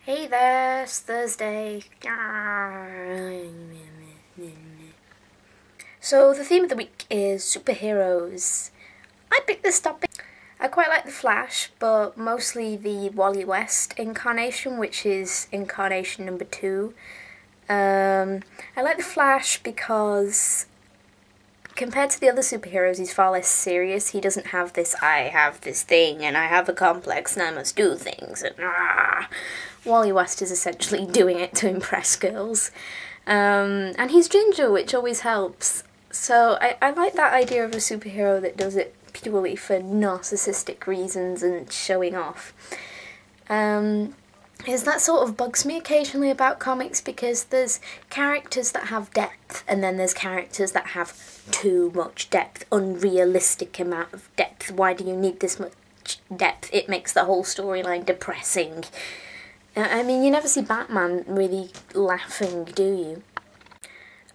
Hey there, it's Thursday. So the theme of the week is superheroes. I picked this topic. I quite like the Flash, but mostly the Wally West incarnation, which is incarnation number 2. I like the Flash because compared to the other superheroes, he's far less serious. He doesn't have this, I have this thing, and I have a complex, and I must do things, and Wally West is essentially doing it to impress girls. And he's ginger, which always helps. So I like that idea of a superhero that does it purely for narcissistic reasons and showing off. Is that sort of bugs me occasionally about comics, because there's characters that have depth and then there's characters that have too much depth, unrealistic amount of depth. Why do you need this much depth? It makes the whole storyline depressing. I mean, you never see Batman really laughing, do you?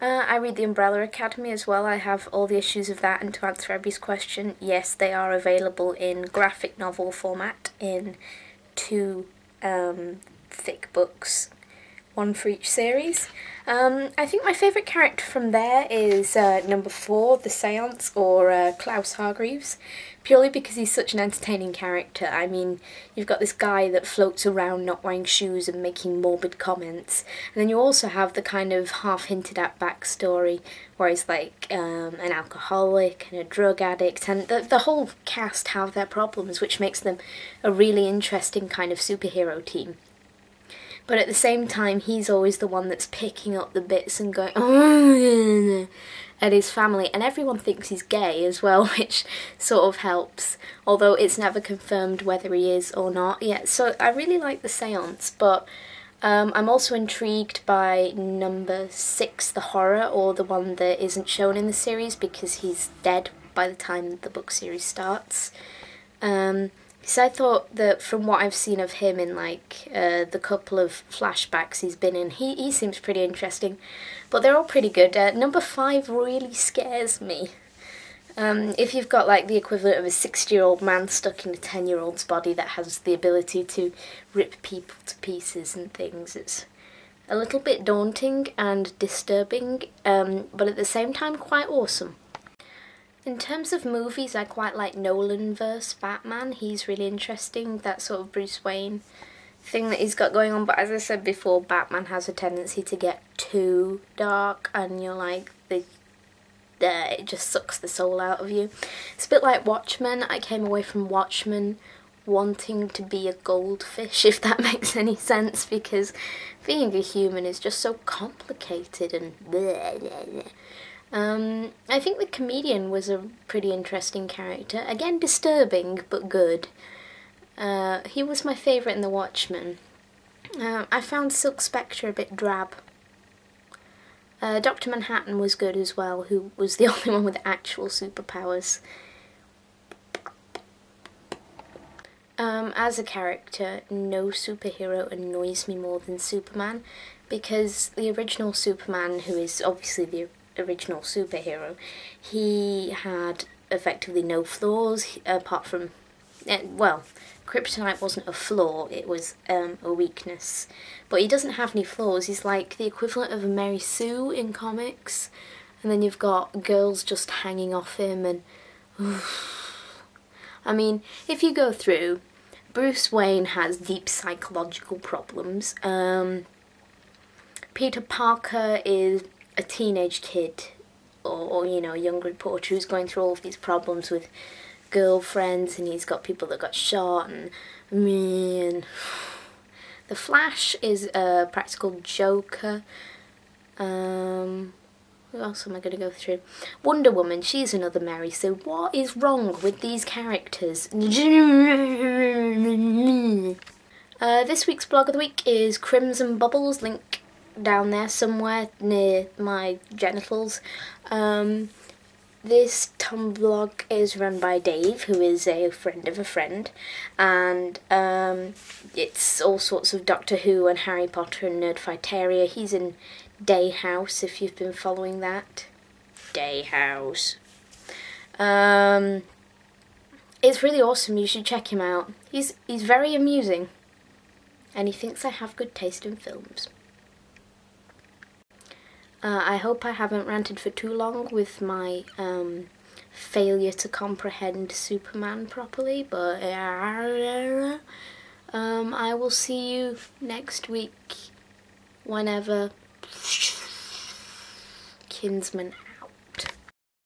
I read The Umbrella Academy as well. I have all the issues of that, and to answer Abby's question, yes, they are available in graphic novel format in 2 thick books, 1 for each series. I think my favourite character from there is number 4, The Seance, or Klaus Hargreaves, purely because he's such an entertaining character. I mean, you've got this guy that floats around not wearing shoes and making morbid comments, and then you also have the kind of half-hinted at backstory where he's like an alcoholic and a drug addict, and the whole cast have their problems, which makes them a really interesting kind of superhero team. But at the same time, he's always the one that's picking up the bits and going, oh, at his family. And everyone thinks he's gay as well, which sort of helps. Although it's never confirmed whether he is or not yet. So I really like The Seance, but I'm also intrigued by number 6, The Horror, or the one that isn't shown in the series because he's dead by the time the book series starts. So I thought that from what I've seen of him in like the couple of flashbacks he's been in, he seems pretty interesting. But they're all pretty good. Number 5 really scares me. If you've got like the equivalent of a 60-year-old man stuck in a 10-year-old's body that has the ability to rip people to pieces and things, it's a little bit daunting and disturbing, but at the same time quite awesome. In terms of movies, I quite like Nolan-verse Batman. He's really interesting, that sort of Bruce Wayne thing that he's got going on. But as I said before, Batman has a tendency to get too dark, and you're like, it just sucks the soul out of you. It's a bit like Watchmen. I came away from Watchmen wanting to be a goldfish, if that makes any sense, because being a human is just so complicated and blah, blah, blah. I think the comedian was a pretty interesting character. Again, disturbing, but good. He was my favourite in The Watchmen. I found Silk Spectre a bit drab. Dr. Manhattan was good as well, who was the only one with actual superpowers. As a character, no superhero annoys me more than Superman, because the original Superman, who is obviously the original superhero, he had effectively no flaws, apart from, well, kryptonite wasn't a flaw, it was a weakness. But he doesn't have any flaws. He's like the equivalent of a Mary Sue in comics, and then you've got girls just hanging off him, and I mean, if you go through, Bruce Wayne has deep psychological problems. Peter Parker is a teenage kid, or you know, a young reporter who's going through all of these problems with girlfriends, and he's got people that got shot, and me, and the Flash is a practical joker. Who else am I going to go through? Wonder Woman, she's another Mary Sue. What is wrong with these characters? This week's blog of the week is Crimson Bubbles, link down there somewhere near my genitals. This Tumblr is run by Dave, who is a friend of a friend, and it's all sorts of Doctor Who and Harry Potter and Nerdfighteria. He's in Day House, if you've been following that. Day House. It's really awesome, you should check him out. He's very amusing. and he thinks I have good taste in films. I hope I haven't ranted for too long with my failure to comprehend Superman properly, but I will see you next week, whenever. Kinsman